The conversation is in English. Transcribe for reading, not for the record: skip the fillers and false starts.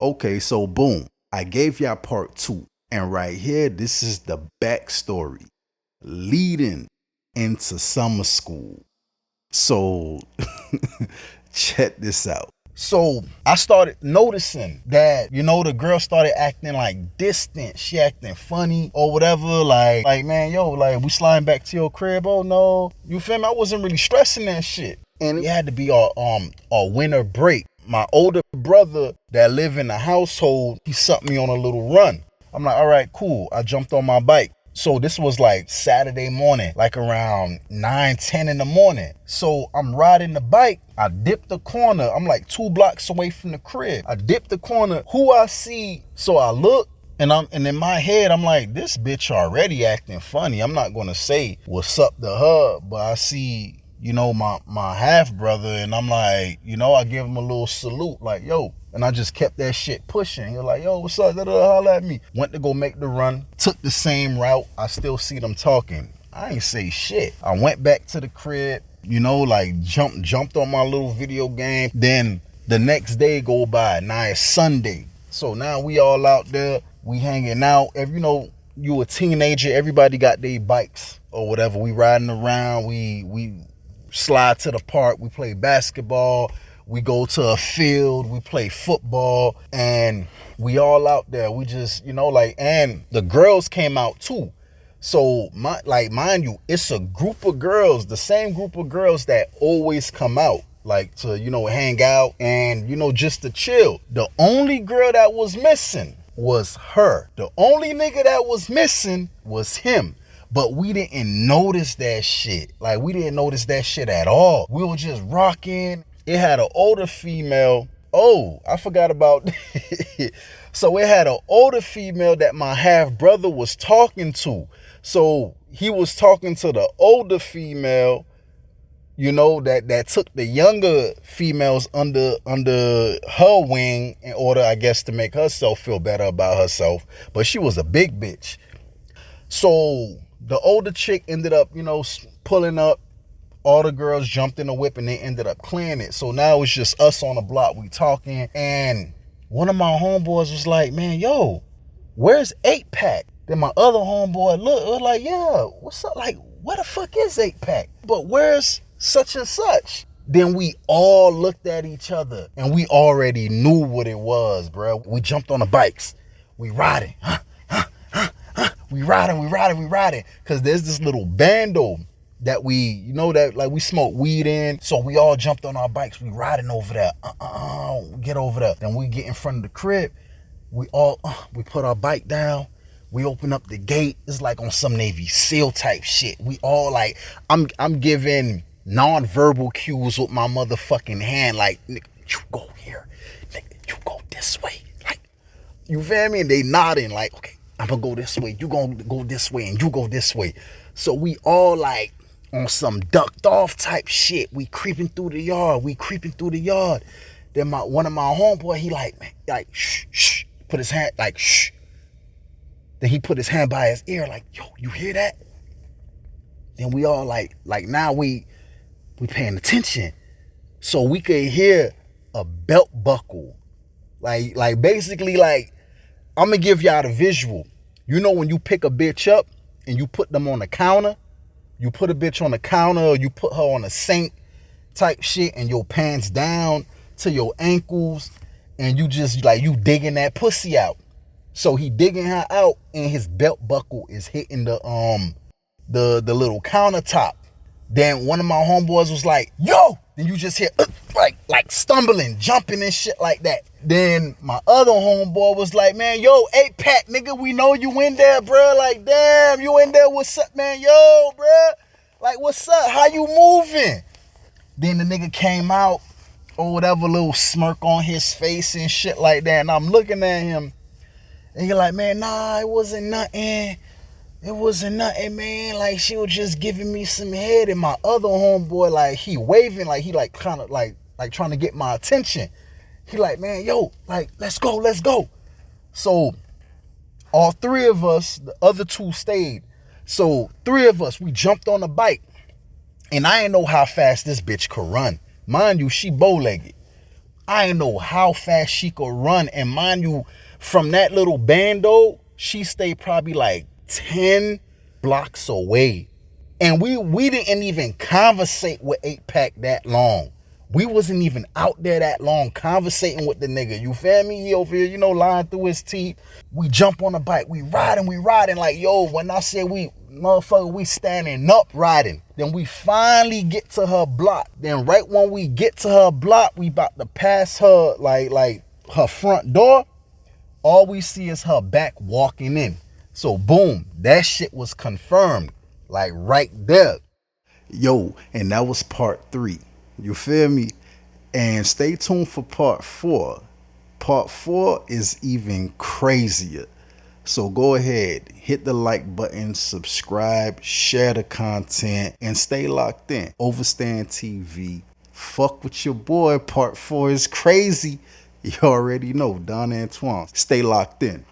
Okay, so boom. I gave y'all part two. And right here, this is the backstory leading into summer school. So check this out. So I started noticing that, the girl started acting like distant. She acting funny or whatever. Like, man, yo, like we sliding back to your crib. Oh no. You feel me? I wasn't really stressing that shit. And it had to be a winter break. My older brother that lived in the household, he sent me on a little run. I'm like, all right, cool. I jumped on my bike. So this was like Saturday morning, like around 9, 10 in the morning. So I'm riding the bike. I dip the corner. I'm like 2 blocks away from the crib. I dip the corner. Who I see? So I look. And in my head, I'm like, this bitch already acting funny. I'm not gonna say what's up to her, but I see, my half brother, and I'm like, I give him a little salute, like, yo. And I just kept that shit pushing. You're like, yo, what's up? Holla at me. Went to go make the run. Took the same route. I still see them talking. I ain't say shit. I went back to the crib, like jumped on my little video game. Then the next day go by. Now it's Sunday. So now we all out there. We hanging out. You a teenager, everybody got their bikes or whatever. We riding around. We slide to the park. We play basketball. We go to a field, we play football, and we all out there. We just, and the girls came out too. So, mind you, it's a group of girls, the same group of girls that always come out, like to, hang out and, just to chill. The only girl that was missing was her. The only nigga that was missing was him. But we didn't notice that shit. Like, we didn't notice that shit at all. We were just rocking. It had an older female. Oh, I forgot about it. So it had an older female that my half brother was talking to. So he was talking to the older female, that took the younger females under her wing in order, I guess, to make herself feel better about herself. But she was a big bitch. So the older chick ended up, pulling up. All the girls jumped in the whip and they ended up clearing it. So now it's just us on the block. We talking. And one of my homeboys was like, man, yo, where's 8-Pack? Then my other homeboy was like, yeah, what's up? Like, where the fuck is 8-Pack? But where's such and such? Then we all looked at each other and we already knew what it was, bro. We jumped on the bikes. We riding. We riding. Because there's this little bando that we, like we smoke weed in. So we all jumped on our bikes. We riding over there. Get over there. Then we get in front of the crib. We put our bike down. We open up the gate. It's like on some Navy SEAL type shit. We all like, I'm giving non-verbal cues with my motherfucking hand. Like, nigga, you go here. Nigga, you go this way. Like, you feel me? And they nodding like, okay, I'm gonna go this way. You gonna go this way and you go this way. So we all like, on some ducked off type shit. We creeping through the yard. Then one of my homeboy, he like, man, like, shh. Put his hand, like, shh. Then he put his hand by his ear, like, yo, you hear that? Then we all like now we paying attention. So we could hear a belt buckle. Like basically, like, I'm gonna give y'all the visual. When you pick a bitch up and you put them on the counter, you put a bitch on the counter or you put her on a sink type shit and your pants down to your ankles and you just like, you digging that pussy out. So he digging her out and his belt buckle is hitting the little countertop. Then one of my homeboys was like, yo! Then you just hear like stumbling, jumping and shit like that. Then my other homeboy was like, man, yo, 8-Pack, nigga, we know you in there, bro. Like, damn, you in there, what's up, man? Yo, bro. Like, what's up? How you moving? Then the nigga came out or whatever, little smirk on his face and shit like that. And I'm looking at him and you're like, man, nah, it wasn't nothing. It wasn't nothing, man. Like, she was just giving me some head. And my other homeboy, like, he waving, like, he like kind of like trying to get my attention. He like, man, yo, like, let's go. So all three of us, the other two stayed. So 3 of us, we jumped on the bike. And I didn't know how fast this bitch could run. Mind you, she bow-legged. I didn't know how fast she could run. And mind you, from that little bando, she stayed probably like 10 blocks away. And we didn't even conversate with 8-Pack that long. We wasn't even out there that long conversating with the nigga. You feel me? He over here, you know, lying through his teeth. We jump on the bike. We riding. Like, yo, when I say we standing up riding. Then we finally get to her block. Then right when we get to her block, we about to pass her, like her front door. All we see is her back walking in. So boom, that shit was confirmed. Like right there. Yo, and that was part 3. You feel me? And stay tuned for part 4. Part 4 is even crazier. So go ahead, hit the like button, subscribe, share the content, and stay locked in. Overstand TV. Fuck with your boy. Part 4 is crazy. You already know, Don Antoine. Stay locked in.